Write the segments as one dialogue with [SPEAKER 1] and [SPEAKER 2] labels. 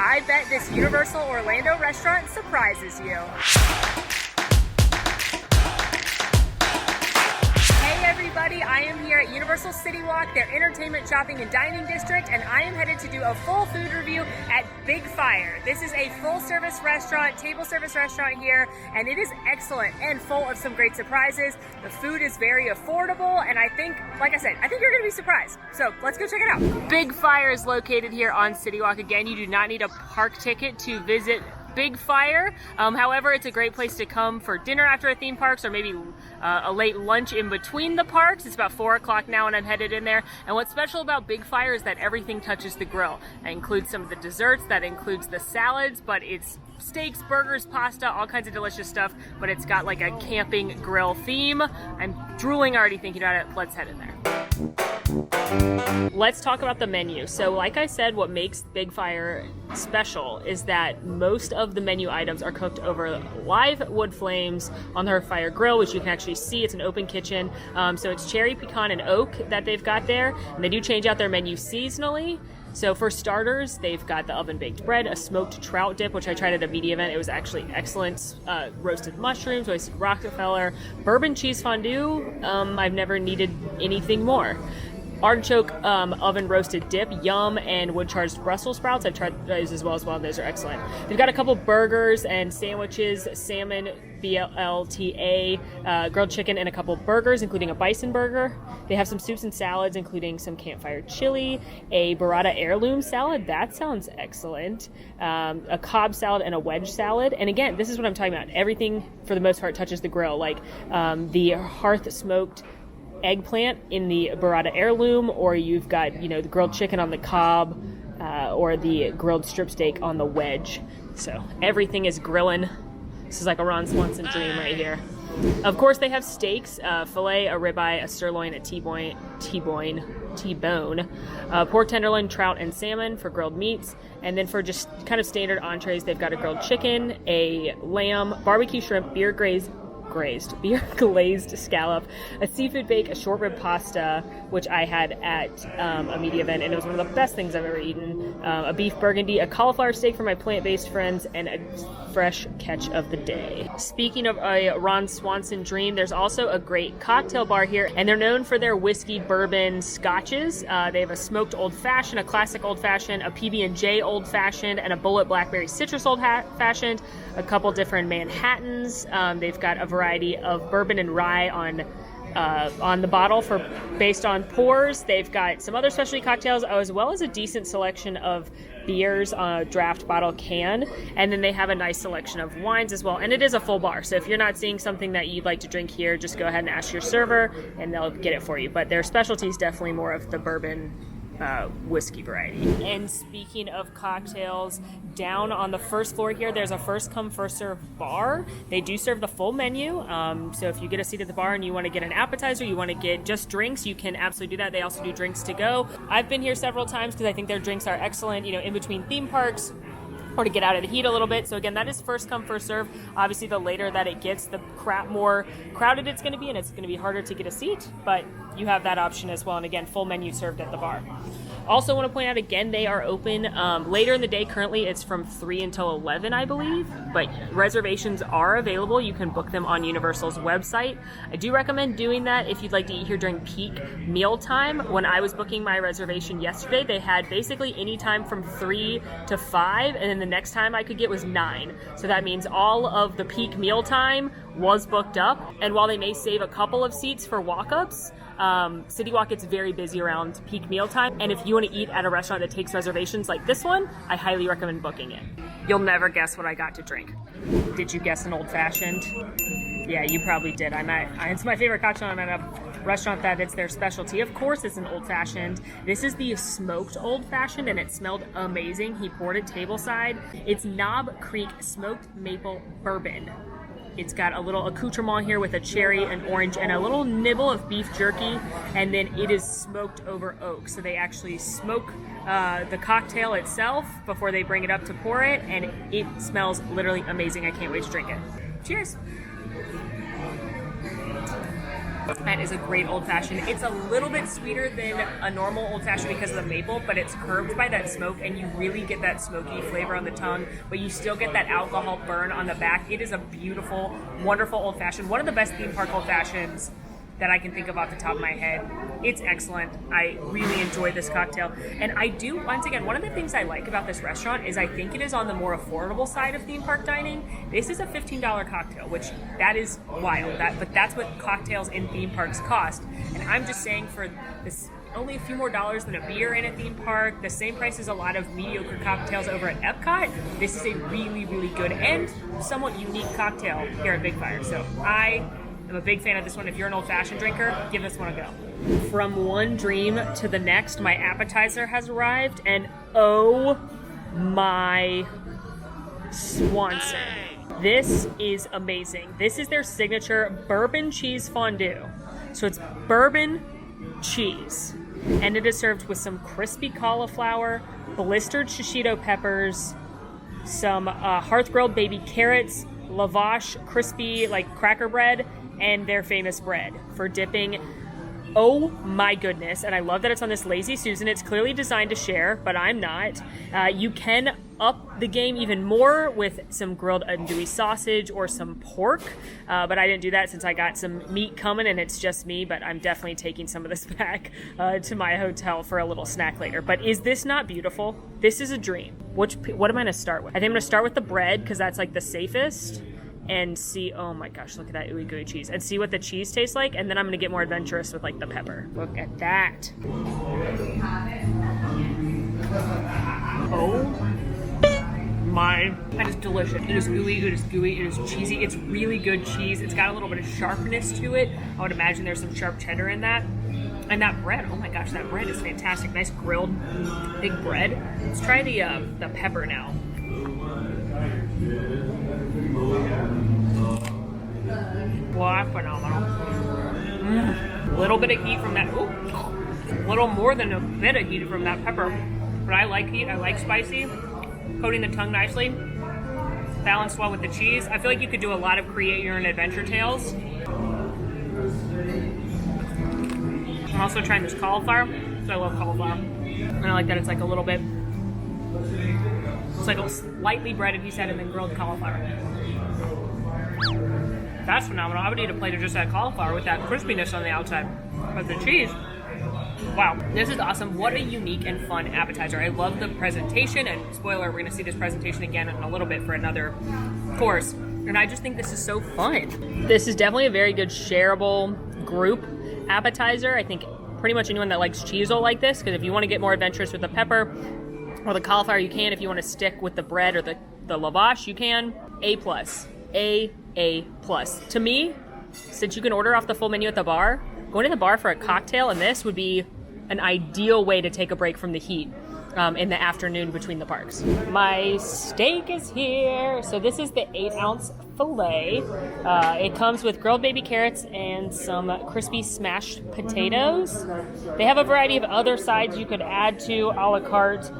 [SPEAKER 1] I bet this Universal Orlando restaurant surprises you. Hey everybody, I am here at Universal City Walk, their entertainment, shopping, and dining district, and I am headed to do a full food review at Bigfire. This is a full-service restaurant, table service restaurant here, and it is excellent and full of some great surprises. The food is very affordable, and I think, like I said, I think you're gonna be surprised. So let's go check it out. Bigfire is located here on City Walk. Again, you do not need a park ticket to visit Bigfire. However, it's a great place to come for dinner after a theme parks, or maybe a late lunch in between the parks. It's about 4 o'clock now and I'm headed in there. And what's special about Bigfire is that everything touches the grill. That includes some of the desserts, that includes the salads, but it's steaks, burgers, pasta, all kinds of delicious stuff, but it's got like a camping grill theme. I'm drooling already thinking about it. Let's head in there. Let's talk about the menu. So like I said, what makes Bigfire special is that most of the menu items are cooked over live wood flames on their fire grill, which you can actually see. It's an open kitchen. So it's cherry, pecan, and oak that they've got there. And they do change out their menu seasonally. So for starters, they've got the oven-baked bread, a smoked trout dip, which I tried at a media event. It was actually excellent. Roasted mushrooms, roasted Rockefeller, bourbon cheese fondue. I've never needed anything more. Artichoke oven roasted dip, yum, and wood charged Brussels sprouts. I've tried those as well. Those are excellent. They've got a couple burgers and sandwiches, salmon, BLTA, grilled chicken, and a couple burgers, including a bison burger. They have some soups and salads, including some campfire chili, a burrata heirloom salad. That sounds excellent. A Cobb salad and a wedge salad. And again, this is what I'm talking about. Everything, for the most part, touches the grill, like the hearth smoked eggplant in the burrata heirloom, or you've got, the grilled chicken on the Cobb, or the grilled strip steak on the wedge. So everything is grilling. This is like a Ron Swanson dream right here. Of course, they have steaks, filet, a ribeye, a sirloin, a T-bone, pork tenderloin, trout, and salmon for grilled meats. And then for just kind of standard entrees, they've got a grilled chicken, a lamb, barbecue shrimp, beer glazed scallop, a seafood bake, a short rib pasta, which I had at a media event, and it was one of the best things I've ever eaten, a beef burgundy, a cauliflower steak for my plant-based friends, and a fresh catch of the day. Speaking of a Ron Swanson dream, there's also a great cocktail bar here, and they're known for their whiskey bourbon scotches. They have a smoked old-fashioned, a classic old-fashioned, a PB&J old-fashioned, and a bullet blackberry citrus old-fashioned, a couple different Manhattans. They've got a variety of bourbon and rye on the bottle based on pours. They've got some other specialty cocktails, as well as a decent selection of beers on a draft bottle can. And then they have a nice selection of wines as well. And it is a full bar. So if you're not seeing something that you'd like to drink here, just go ahead and ask your server and they'll get it for you. But their specialty is definitely more of the bourbon whiskey variety. And speaking of cocktails, down on the first floor here, there's a first come first serve bar. They do serve the full menu, so if you get a seat at the bar and you want to get an appetizer, you want to get just drinks, you can absolutely do that. They also do drinks to go. I've been here several times because I think their drinks are excellent, in between theme parks, or to get out of the heat a little bit. So again, that is first come first serve. Obviously, the later that it gets, the more crowded it's going to be, and it's going to be harder to get a seat, but you have that option as well. And again, full menu served at the bar. Also want to point out, again, they are open later in the day. Currently, it's from 3 until 11, I believe, but reservations are available. You can book them on Universal's website. I do recommend doing that if you'd like to eat here during peak meal time. When I was booking my reservation yesterday, they had basically any time from 3 to 5, and then the next time I could get was 9. So that means all of the peak meal time was booked up, and while they may save a couple of seats for walk-ups, City Walk gets very busy around peak mealtime, and if you want to eat at a restaurant that takes reservations like this one, I highly recommend booking it. You'll never guess what I got to drink. Did you guess an old-fashioned? Yeah, you probably did. It's my favorite cocktail. I'm at a restaurant that it's their specialty. Of course, it's an old-fashioned. This is the smoked old-fashioned, and it smelled amazing. He poured it tableside. It's Knob Creek Smoked Maple Bourbon. It's got a little accoutrement here with a cherry, an orange, and a little nibble of beef jerky, and then it is smoked over oak. So they actually smoke the cocktail itself before they bring it up to pour it, and it smells literally amazing. I can't wait to drink it. Cheers. That is a great old fashioned. It's a little bit sweeter than a normal old fashioned because of the maple, but it's curbed by that smoke, and you really get that smoky flavor on the tongue, but you still get that alcohol burn on the back. It is a beautiful, wonderful old fashioned. One of the best theme park old fashions that I can think of off the top of my head. It's excellent. I really enjoy this cocktail. And I do, once again, one of the things I like about this restaurant is I think it is on the more affordable side of theme park dining. This is a $15 cocktail, which that is wild. But that's what cocktails in theme parks cost. And I'm just saying for this, only a few more dollars than a beer in a theme park, the same price as a lot of mediocre cocktails over at Epcot, this is a really, really good and somewhat unique cocktail here at Bigfire. So I'm a big fan of this one. If you're an old-fashioned drinker, give this one a go. From one dream to the next, my appetizer has arrived, and oh my Swanson. This is amazing. This is their signature bourbon cheese fondue. So it's bourbon cheese, and it is served with some crispy cauliflower, blistered shishito peppers, some hearth-grilled baby carrots, lavash, crispy like cracker bread, and their famous bread for dipping. Oh my goodness. And I love that it's on this Lazy Susan. It's clearly designed to share, but I'm not. You can up the game even more with some grilled andouille sausage or some pork, but I didn't do that since I got some meat coming and it's just me, but I'm definitely taking some of this back to my hotel for a little snack later. But is this not beautiful? This is a dream. What am I going to start with? I think I'm going to start with the bread because that's like the safest. And see, oh my gosh, look at that ooey gooey cheese. And see what the cheese tastes like, and then I'm gonna get more adventurous with like the pepper. Look at that. Oh my, that is delicious. It is ooey, it is gooey, it is cheesy. It's really good cheese. It's got a little bit of sharpness to it. I would imagine there's some sharp cheddar in that. And that bread, oh my gosh, that bread is fantastic. Nice grilled, big bread. Let's try the pepper now. Wow, phenomenal. Little bit of heat from that. Ooh, little more than a bit of heat from that pepper. But I like heat. I like spicy. Coating the tongue nicely. Balanced well with the cheese. I feel like you could do a lot of create your own adventure tales. I'm also trying this cauliflower. So I love cauliflower. And I like that it's like a little bit. It's like a slightly breaded, he said, and then grilled cauliflower. That's phenomenal. I would eat a plate of just that cauliflower with that crispiness on the outside. But the cheese, wow, this is awesome. What a unique and fun appetizer. I love the presentation, and spoiler, we're going to see this presentation again in a little bit for another course. And I just think this is so fun. This is definitely a very good shareable group appetizer. I think pretty much anyone that likes cheese will like this, because if you want to get more adventurous with the pepper or the cauliflower, you can. If you want to stick with the bread or the lavash, you can. A+. A+. To me, since you can order off the full menu at the bar, going to the bar for a cocktail and this would be an ideal way to take a break from the heat in the afternoon between the parks. My steak is here. So this is the 8-ounce filet. It comes with grilled baby carrots and some crispy smashed potatoes. They have a variety of other sides you could add to a la carte,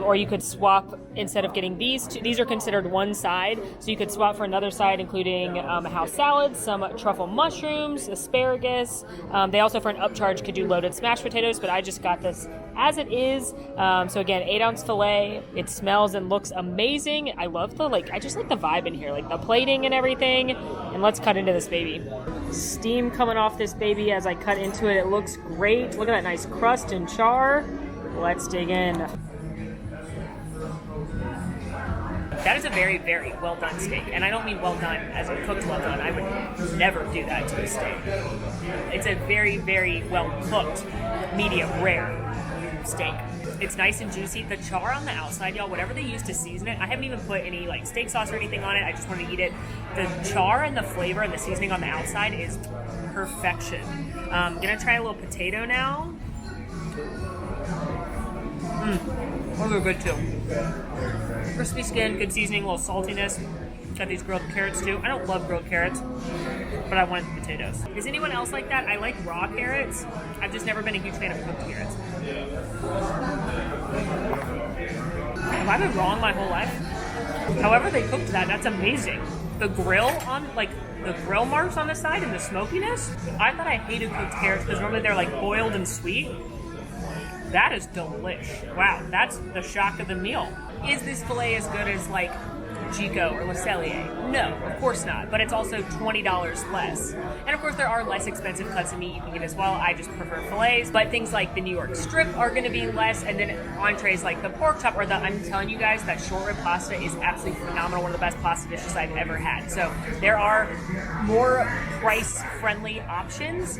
[SPEAKER 1] or you could swap. Instead of getting these are considered one side, so you could swap for another side, including a house salad, some truffle mushrooms, asparagus. They also, for an upcharge, could do loaded smashed potatoes, but I just got this as it is. So again, 8-ounce filet. It smells and looks amazing. I love I just like the vibe in here, like the plating and everything. And let's cut into this baby. Steam coming off this baby as I cut into it. It looks great. Look at that nice crust and char. Let's dig in. That is a very, very well done steak. And I don't mean well done as in cooked well done. I would never do that to a steak. It's a very, very well cooked, medium rare steak. It's nice and juicy. The char on the outside, y'all, whatever they use to season it, I haven't even put any like steak sauce or anything on it. I just want to eat it. The char and the flavor and the seasoning on the outside is perfection. I'm gonna try a little potato now. Those are good too. Crispy skin, good seasoning, a little saltiness. Got these grilled carrots too. I don't love grilled carrots, but I wanted the potatoes. Is anyone else like that? I like raw carrots. I've just never been a huge fan of cooked carrots. Have I been wrong my whole life? However they cooked that, that's amazing. The grill on, like, the grill marks on the side and the smokiness. I thought I hated cooked carrots because normally they're like boiled and sweet. That is delish. Wow, that's the shock of the meal. Is this filet as good as like Chico or Le Cellier? No, of course not, but it's also $20 less. And of course there are less expensive cuts of meat you can get as well. I just prefer fillets, but things like the New York strip are going to be less, and then entrees like the pork chop or the, I'm telling you guys, that short rib pasta is absolutely phenomenal, one of the best pasta dishes I've ever had. So there are more price-friendly options,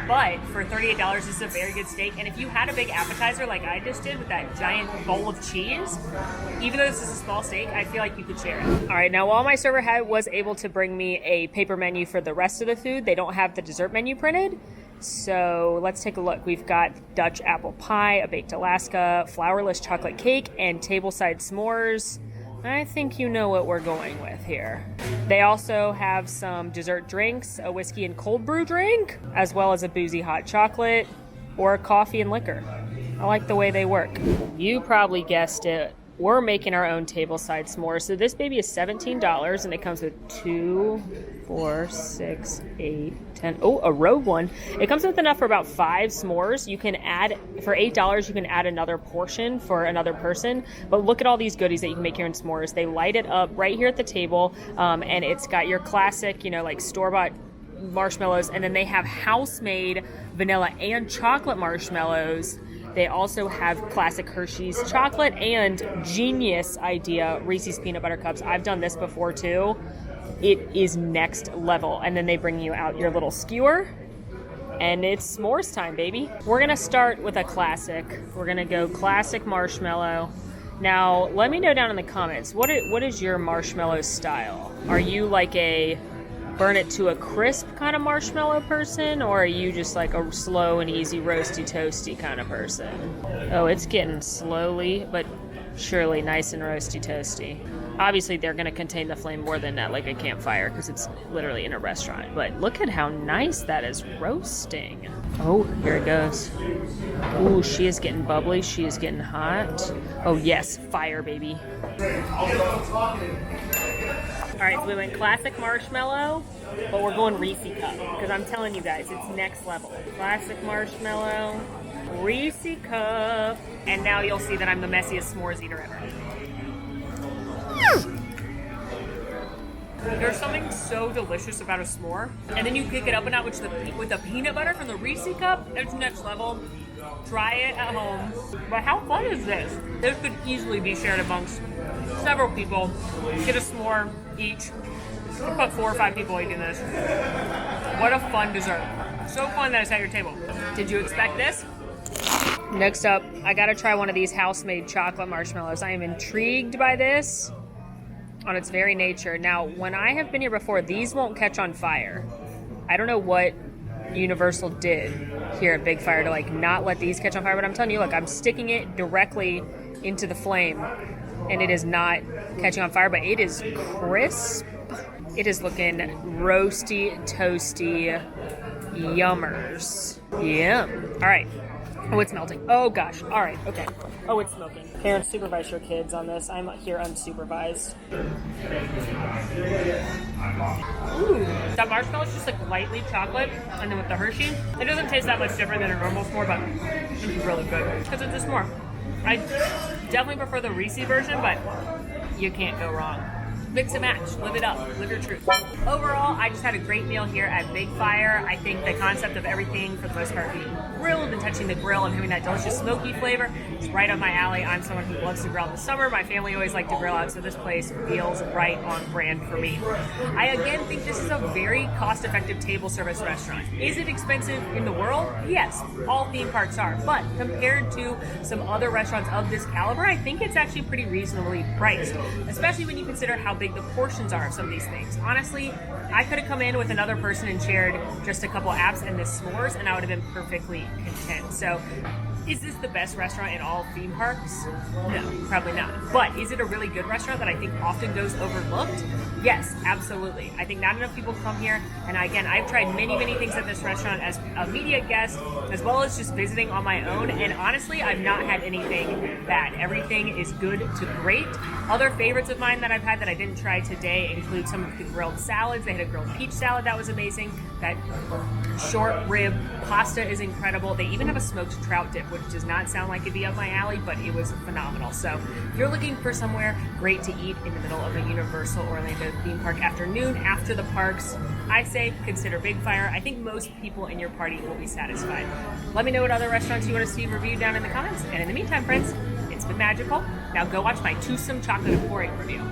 [SPEAKER 1] but for $38, this is a very good steak. And if you had a big appetizer like I just did with that giant bowl of cheese, even though this is a small steak, I feel like you could share it. All right, now while my server was able to bring me a paper menu for the rest of the food, they don't have the dessert menu printed. So let's take a look. We've got Dutch apple pie, a baked Alaska, flourless chocolate cake, and tableside s'mores. I think you know what we're going with here. They also have some dessert drinks, a whiskey and cold brew drink, as well as a boozy hot chocolate or coffee and liquor. I like the way they work. You probably guessed it. We're making our own tableside s'mores. So this baby is $17 and it comes with 2, 4, 6, 8, 10. Oh, a rogue one. It comes with enough for about 5 s'mores. You can add, for $8, you can add another portion for another person. But look at all these goodies that you can make your own s'mores. They light it up right here at the table. And it's got your classic, you know, like store-bought marshmallows. And then they have house-made vanilla and chocolate marshmallows. They also have classic Hershey's chocolate and genius idea Reese's peanut butter cups. I've done this before too. It is next level. And then they bring you out your little skewer and it's s'mores time, baby. We're gonna start with a classic. We're gonna go classic marshmallow. Now, let me know down in the comments, what is your marshmallow style? Are you like a burn it to a crisp kind of marshmallow person, or are you just like a slow and easy roasty toasty kind of person? Oh, it's getting slowly but surely nice and roasty toasty. Obviously they're going to contain the flame more than that, like a campfire, because it's literally in a restaurant. But look at how nice that is roasting. Oh, here it goes. Ooh, she is getting bubbly. She is getting hot. Oh yes, fire, baby. All right, so we went classic marshmallow, but we're going Reese cup, because I'm telling you guys, it's next level. Classic marshmallow, Reese cup, and now you'll see that I'm the messiest s'mores eater ever. There's something so delicious about a s'more, and then you kick it up a notch with the peanut butter from the Reese cup. It's next level. Try it at home. But how fun is this? This could easily be shared amongst several people. Get a s'more each. About 4 or 5 people eating this. What a fun dessert. So fun that it's at your table. Did you expect this? Next up, I gotta try one of these house-made chocolate marshmallows. I am intrigued by this on its very nature. Now, when I have been here before, these won't catch on fire. I don't know what Universal did here at Bigfire to like not let these catch on fire, but I'm telling you, look, I'm sticking it directly into the flame and it is not catching on fire, but it is crisp. It is looking roasty, toasty, yummers. Yum. All right. Oh, it's melting. Oh gosh. All right. Okay. Oh, it's smoking. Parents, supervise your kids on this. I'm here unsupervised. Ooh, that marshmallow is just like lightly chocolate, and then with the Hershey, it doesn't taste that much different than a normal s'more, but it's really good because it's a s'more. I definitely prefer the Reese version, but you can't go wrong. Mix and match, live it up, live your truth. Overall, I just had a great meal here at Bigfire. I think the concept of everything, for the most part, being grilled and touching the grill and having that delicious smoky flavor is right up my alley. I'm someone who loves to grill in the summer. My family always liked to grill out, so this place feels right on brand for me. I again think this is a very cost-effective table service restaurant. Is it expensive in the world? Yes, all theme parks are, but compared to some other restaurants of this caliber, I think it's actually pretty reasonably priced, especially when you consider how big the portions are of some of these things. Honestly, I could have come in with another person and shared just a couple apps and this s'mores, and I would have been perfectly content. So Is this the best restaurant in all theme parks? No, probably not. But is it a really good restaurant that I think often goes overlooked? Yes, absolutely. I think not enough people come here. And again, I've tried many, many things at this restaurant as a media guest, as well as just visiting on my own. And honestly, I've not had anything bad. Everything is good to great. Other favorites of mine that I've had that I didn't try today include some of the grilled salads. They had a grilled peach salad that was amazing. That short rib pasta is incredible. They even have a smoked trout dip, which does not sound like it'd be up my alley, but it was phenomenal. So if you're looking for somewhere great to eat in the middle of a Universal Orlando theme park afternoon after the parks, I say consider Bigfire. I think most people in your party will be satisfied. Let me know what other restaurants you want to see reviewed down in the comments. And in the meantime, friends, it's been magical. Now go watch my Twosome Chocolate and Pouring review.